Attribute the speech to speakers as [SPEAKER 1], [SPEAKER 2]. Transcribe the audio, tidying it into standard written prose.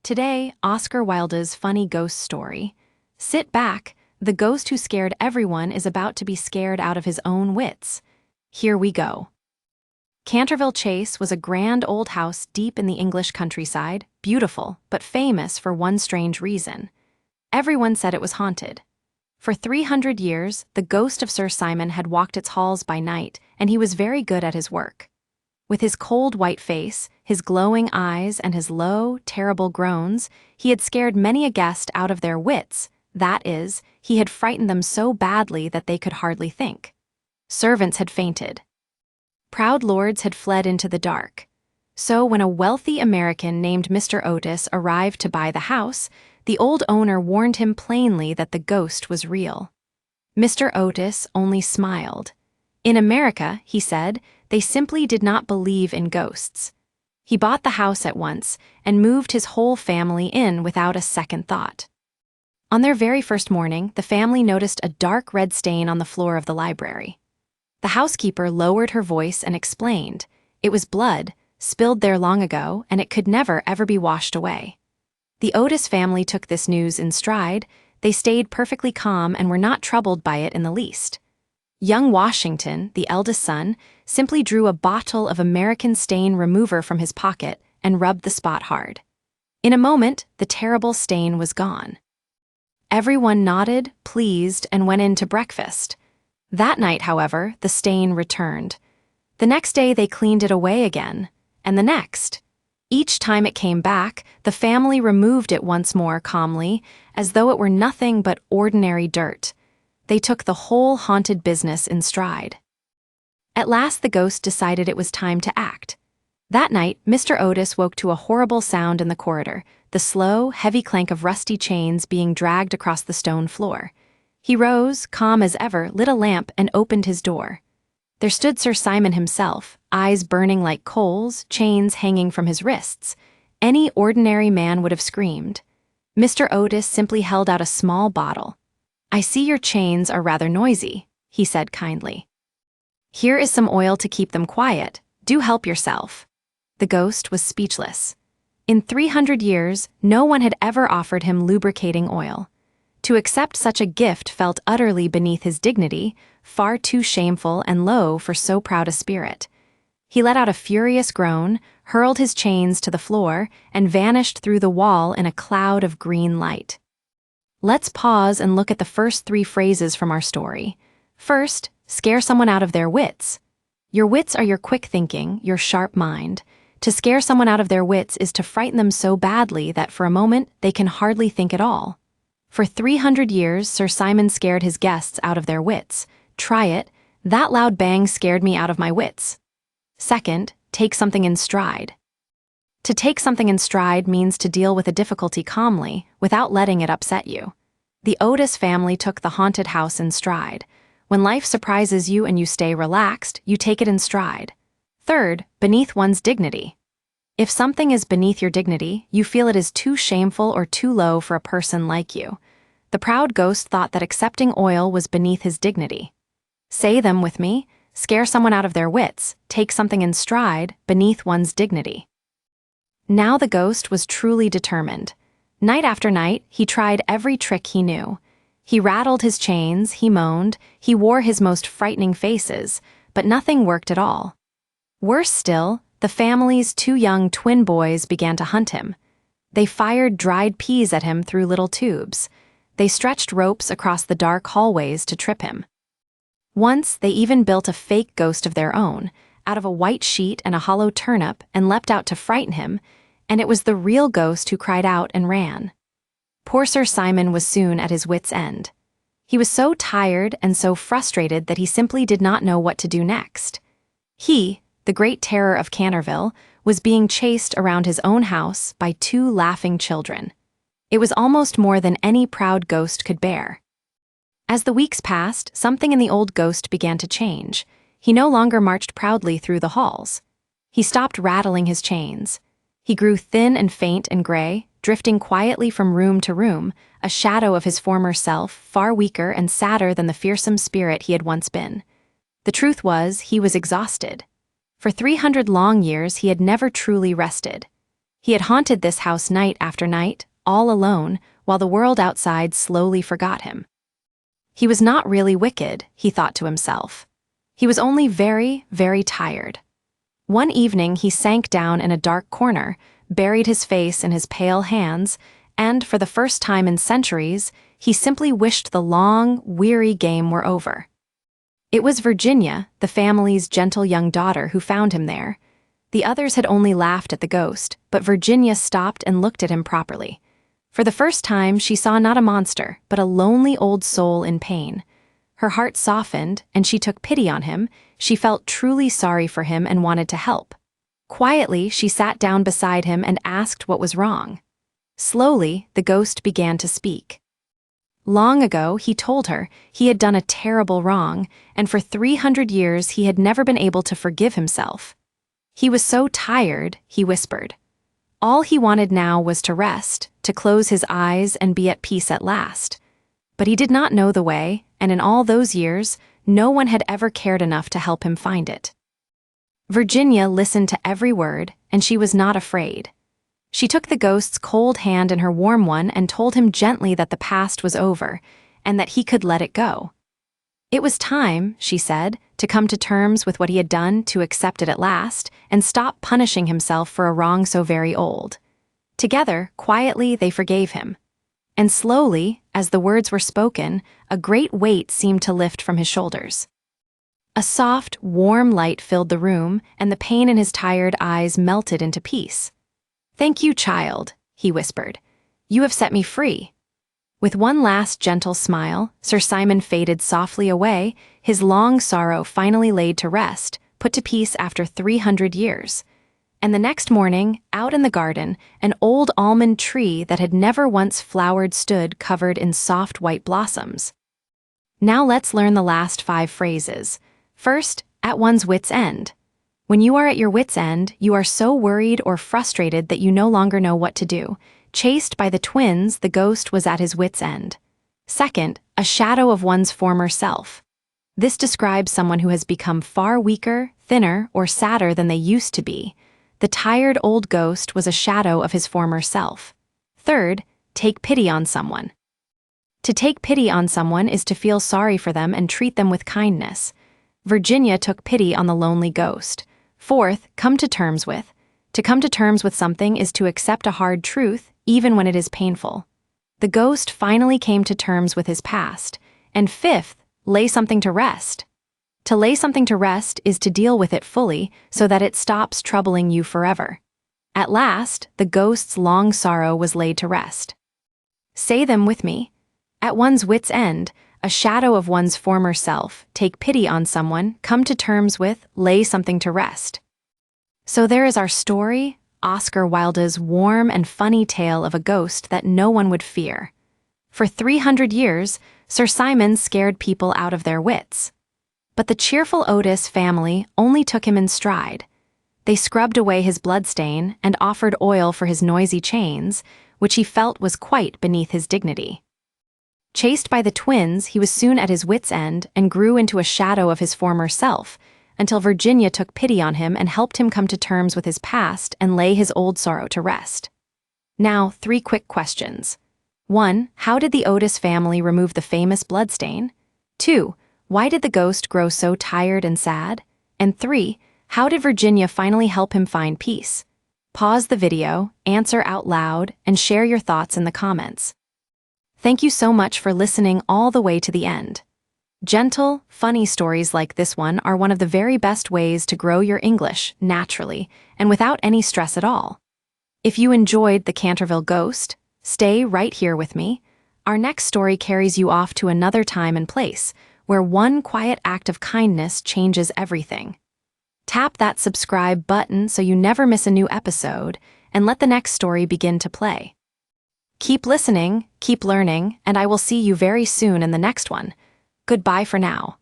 [SPEAKER 1] Today, Oscar Wilde's funny ghost story. Sit back, the ghost who scared everyone is about to be scared out of his own wits. Here we go. Canterville Chase was a grand old house deep in the English countryside, beautiful, but famous for one strange reason. Everyone said it was haunted. For 300 years, the ghost of Sir Simon had walked its halls by night, and he was very good at his work. With his cold white face, his glowing eyes, and his low, terrible groans, he had scared many a guest out of their wits. That is, he had frightened them so badly that they could hardly think. Servants had fainted. Proud lords had fled into the dark. So when a wealthy American named Mr. Otis arrived to buy the house, the old owner warned him plainly that the ghost was real. Mr. Otis only smiled. In America, he said, they simply did not believe in ghosts. He bought the house at once and moved his whole family in without a second thought. On their very first morning, the family noticed a dark red stain on the floor of the library. The housekeeper lowered her voice and explained, it was blood, spilled there long ago, and it could never ever be washed away. The Otis family took this news in stride. They stayed perfectly calm and were not troubled by it in the least. Young Washington, the eldest son, simply drew a bottle of American stain remover from his pocket and rubbed the spot hard. In a moment, the terrible stain was gone. Everyone nodded, pleased, and went in to breakfast. That night, however, the stain returned. The next day they cleaned it away again, and the next. Each time it came back, the family removed it once more calmly, as though it were nothing but ordinary dirt. They took the whole haunted business in stride. At last the ghost decided it was time to act. That night, Mr. Otis woke to a horrible sound in the corridor, the slow, heavy clank of rusty chains being dragged across the stone floor. He rose, calm as ever, lit a lamp, and opened his door. There stood Sir Simon himself, eyes burning like coals, chains hanging from his wrists. Any ordinary man would have screamed. Mr. Otis simply held out a small bottle. I see your chains are rather noisy, he said kindly. Here is some oil to keep them quiet. Do help yourself. The ghost was speechless. In 300 years, no one had ever offered him lubricating oil. To accept such a gift felt utterly beneath his dignity, far too shameful and low for so proud a spirit. He let out a furious groan, hurled his chains to the floor, and vanished through the wall in a cloud of green light. Let's pause and look at the first 3 phrases from our story. First, scare someone out of their wits. Your wits are your quick thinking, your sharp mind. To scare someone out of their wits is to frighten them so badly that for a moment they can hardly think at all. For 300 years, Sir Simon scared his guests out of their wits. Try it. That loud bang scared me out of my wits. Second, take something in stride. To take something in stride means to deal with a difficulty calmly, without letting it upset you. The Otis family took the haunted house in stride. When life surprises you and you stay relaxed, you take it in stride. Third, beneath one's dignity. If something is beneath your dignity, you feel it is too shameful or too low for a person like you. The proud ghost thought that accepting oil was beneath his dignity. Say them with me. Scare someone out of their wits, take something in stride, beneath one's dignity. Now the ghost was truly determined. Night after night, he tried every trick he knew. He rattled his chains, he moaned, he wore his most frightening faces, but nothing worked at all. Worse still, the family's 2 young twin boys began to hunt him. They fired dried peas at him through little tubes. They stretched ropes across the dark hallways to trip him. Once, they even built a fake ghost of their own, out of a white sheet and a hollow turnip, and leapt out to frighten him, and it was the real ghost who cried out and ran. Poor Sir Simon was soon at his wits' end. He was so tired and so frustrated that he simply did not know what to do next. He, the great terror of Canterville, was being chased around his own house by 2 laughing children. It was almost more than any proud ghost could bear. As the weeks passed, something in the old ghost began to change. He no longer marched proudly through the halls. He stopped rattling his chains. He grew thin and faint and gray, drifting quietly from room to room, a shadow of his former self, far weaker and sadder than the fearsome spirit he had once been. The truth was, he was exhausted. For 300 long years he had never truly rested. He had haunted this house night after night, all alone, while the world outside slowly forgot him. He was not really wicked, he thought to himself. He was only very, very tired. One evening he sank down in a dark corner, buried his face in his pale hands, and, for the first time in centuries, he simply wished the long, weary game were over. It was Virginia, the family's gentle young daughter, who found him there. The others had only laughed at the ghost, but Virginia stopped and looked at him properly. For the first time, she saw not a monster, but a lonely old soul in pain. Her heart softened, and she took pity on him. She felt truly sorry for him and wanted to help. Quietly, she sat down beside him and asked what was wrong. Slowly, the ghost began to speak. Long ago, he told her, he had done a terrible wrong, and for 300 years he had never been able to forgive himself. He was so tired, he whispered. All he wanted now was to rest, to close his eyes and be at peace at last. But he did not know the way, and in all those years, no one had ever cared enough to help him find it. Virginia listened to every word, and she was not afraid. She took the ghost's cold hand in her warm one and told him gently that the past was over, and that he could let it go. It was time, she said, to come to terms with what he had done, to accept it at last, and stop punishing himself for a wrong so very old. Together, quietly, they forgave him. And slowly, as the words were spoken, a great weight seemed to lift from his shoulders. A soft, warm light filled the room, and the pain in his tired eyes melted into peace. "Thank you, child," he whispered. "You have set me free." With one last gentle smile, Sir Simon faded softly away, his long sorrow finally laid to rest, put to peace after 300 years. And the next morning, out in the garden, an old almond tree that had never once flowered stood covered in soft white blossoms. Now let's learn the last 5 phrases. First, at one's wits' end. When you are at your wits' end, you are so worried or frustrated that you no longer know what to do. Chased by the twins, the ghost was at his wits' end. Second, a shadow of one's former self. This describes someone who has become far weaker, thinner, or sadder than they used to be. The tired old ghost was a shadow of his former self. Third, take pity on someone. To take pity on someone is to feel sorry for them and treat them with kindness. Virginia took pity on the lonely ghost. Fourth, come to terms with. To come to terms with something is to accept a hard truth, even when it is painful. The ghost finally came to terms with his past. And fifth, lay something to rest. To lay something to rest is to deal with it fully so that it stops troubling you forever. At last, the ghost's long sorrow was laid to rest. Say them with me. At one's wits' end, a shadow of one's former self, take pity on someone, come to terms with, lay something to rest. So there is our story, Oscar Wilde's warm and funny tale of a ghost that no one would fear. For 300 years, Sir Simon scared people out of their wits. But the cheerful Otis family only took him in stride. They scrubbed away his bloodstain and offered oil for his noisy chains, which he felt was quite beneath his dignity. Chased by the twins, he was soon at his wits' end and grew into a shadow of his former self, until Virginia took pity on him and helped him come to terms with his past and lay his old sorrow to rest. Now, 3 quick questions. 1. How did the Otis family remove the famous bloodstain? 2. Why did the ghost grow so tired and sad? And 3. How did Virginia finally help him find peace? Pause the video, answer out loud, and share your thoughts in the comments. Thank you so much for listening all the way to the end. Gentle, funny stories like this one are one of the very best ways to grow your English naturally and without any stress at all. If you enjoyed the Canterville Ghost, stay right here with me. Our next story carries you off to another time and place where one quiet act of kindness changes everything. Tap that subscribe button so you never miss a new episode, and let the next story begin to play. Keep listening, keep learning, and I will see you very soon in the next one. Goodbye for now.